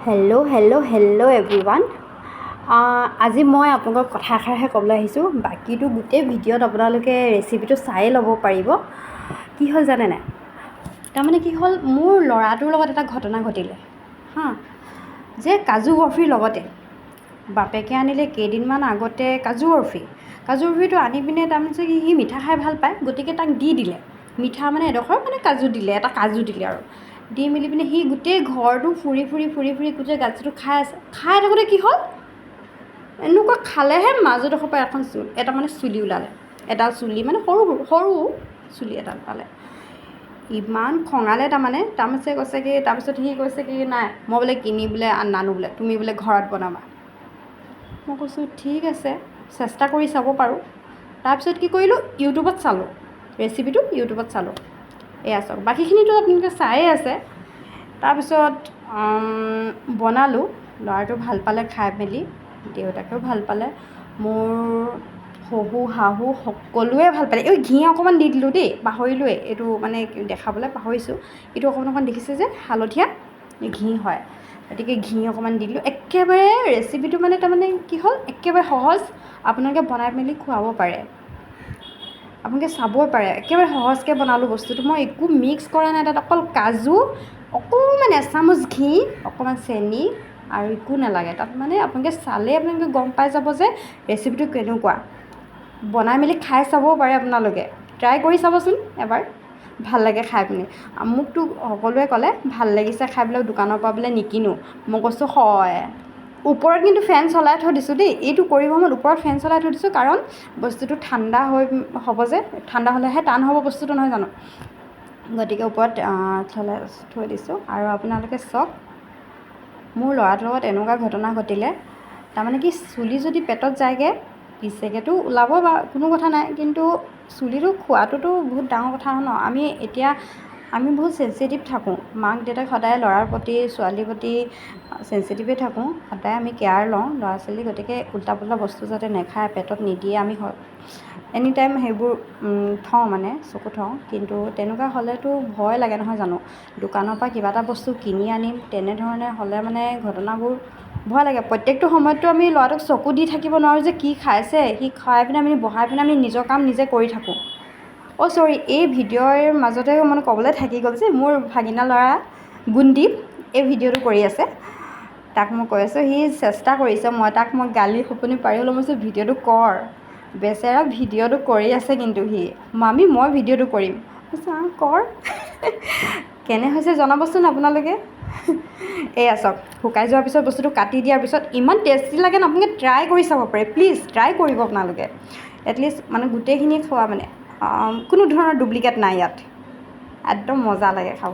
Hello' everyone. আজি মই আপোনালোকক কথা এষাৰহে ক'বলৈ আহিছোঁ। বাকীটো গোটেই ভিডিঅ'ত আপোনালোকে ৰেচিপিটো চায়ে ল'ব পাৰিব। কি হ'ল জানে নাই, তাৰমানে কি হ'ল, মোৰ ল'ৰাটোৰ লগত এটা ঘটনা ঘটিলে যে কাজু বৰফিৰ লগতে বাপেকে আনিলে কেইদিনমান আগতে কাজু বৰফিটো আনি পিনে তাৰমানে সি মিঠা খাই ভাল পায়, গতিকে তাক দি দিলে মিঠা, মানে এডোখৰ মানে কাজু দিলে, এটা কাজু দিলে আৰু দি মেলি পিনে সি গোটেই ঘৰটো ফুৰি গোটেই কাজুটো খাই আছে। খাই থাকোঁতে কি হ'ল, এনেকুৱা খালেহে মাজৰডোখৰ পৰা এটা মানে চুলি ওলালে, এডাল চুলি, মানে সৰু চুলি এডাল ওলালে। ইমান খঙালে তাৰমানে কৈছে কি, তাৰপিছত সি কৈছে কি, নাই মই বোলে কিনি বোলে নানো বোলে, তুমি বোলে ঘৰত বনাবা। মই কৈছোঁ ঠিক আছে, চেষ্টা কৰি চাব পাৰোঁ। তাৰপিছত কি কৰিলোঁ, ইউটিউবত চালোঁ, ৰেচিপিটো ইউটিউবত চালোঁ। এয়া চাওক, বাকীখিনিতো আপোনালোকে চায়ে আছে। তাৰপিছত বনালোঁ, ল'ৰাটো ভাল পালে খাই মেলি, দেউতাকেও ভাল পালে, মোৰ শহু শাহু সকলোৱে ভাল পালে। ঘি অকণমান দি দিলোঁ দেই, পাহৰিলোৱে, এইটো মানে দেখাবলৈ পাহৰিছোঁ। এইটো অকণমান দেখিছে যে হালধীয়া, ঘি হয়, গতিকে ঘি অকণমান দি দিলোঁ। একেবাৰে ৰেচিপিটো মানে তাৰমানে কি হ'ল, একেবাৰে সহজ, আপোনালোকে বনাই মেলি খুৱাব পাৰে, আপোনালোকে চাব পাৰে। একেবাৰে সহজকৈ বনালোঁ বস্তুটো, মই একো মিক্স কৰা নাই তাত, অকল কাজু, অকণমান এচামুচ ঘি, অকণমান চেনি আৰু একো নালাগে তাত। মানে আপোনালোকে চালেই আপোনালোকে গম পাই যাব যে ৰেচিপিটো কেনেকুৱা। বনাই মেলি খাই চাবও পাৰে, আপোনালোকে ট্ৰাই কৰি চাবচোন এবাৰ, ভাল লাগে খাই পিনি। মোকতো সকলোৱে ক'লে ভাল লাগিছে খাই, বোলে দোকানৰ পৰা বোলে নিকিনো। মই কৈছোঁ হয়, ওপৰত কিন্তু ফেন চলাই থৈ দিছোঁ দেই, এইটো কৰিব সময়ত ওপৰত ফেন চলাই থৈ দিছোঁ, কাৰণ বস্তুটো ঠাণ্ডা হ'ব যে, ঠাণ্ডা হ'লেহে টান হ'ব বস্তুটো, নহয় জানো, গতিকে ওপৰত থৈ দিছোঁ। আৰু আপোনালোকে চাওক, মোৰ ল'ৰাটোৰ লগত এনেকুৱা ঘটনা ঘটিলে, তাৰমানে কি, চুলি যদি পেটত যায়গৈ, পিছেকেতো ওলাব বা কোনো কথা নাই, কিন্তু চুলিটো খোৱাটোতো বহুত ডাঙৰ কথা ন। আমি বহুত চেঞ্চিটিভ থাকোঁ, মাক দেউতাক সদায় ল'ৰাৰ প্ৰতি, ছোৱালীৰ প্ৰতি চেঞ্চিটিভেই থাকোঁ, সদায় আমি কেয়াৰ লওঁ ল'ৰা ছোৱালী, গতিকে উল্টা পুল্টা বস্তু যাতে নেখায়, পেটত নিদিয়ে, আমি এনি টাইম সেইবোৰ থওঁ, মানে চকু থওঁ। কিন্তু তেনেকুৱা হ'লেতো ভয় লাগে, নহয় জানো, দোকানৰ পৰা কিবা এটা বস্তু কিনি আনিম, তেনেধৰণে হ'লে মানে ঘটনাবোৰ ভয় লাগে। প্ৰত্যেকটো সময়ততো আমি ল'ৰাটোক চকু দি থাকিব নোৱাৰোঁ যে কি খাইছে, সি খাই পিনে আমি বহাই পিনে আমি নিজৰ কাম নিজে কৰি থাকোঁ। চৰি, এই ভিডিঅ'ৰ মাজতে মানে ক'বলৈ থাকি গ'ল যে, মোৰ ভাগিনা ল'ৰা গুণদীপ এই ভিডিঅ'টো কৰি আছে, তাক মই কৈ আছোঁ, সি চেষ্টা কৰিছে, তাক মই গালি শপনি পাৰি হ'লেও মই কৈছোঁ ভিডিঅ'টো কৰ, বেচেৰা ভিডিঅ'টো কৰি আছে, কিন্তু মই ভিডিঅ'টো কৰিম, কৰ। কেনে হৈছে জনাবচোন আপোনালোকে। এয়া চাওক, শুকাই যোৱাৰ পিছত বস্তুটো কাটি দিয়াৰ পিছত ইমান টেষ্টি লাগে ন, আপোনালোকে ট্ৰাই কৰি চাব পাৰে, প্লিজ ট্ৰাই কৰিব আপোনালোকে। এটলিষ্ট মানে গোটেইখিনি খোৱা, মানে কোনো ধৰণৰ ডুপ্লিকেট নাই ইয়াত, একদম মজা লাগে খাবলৈ।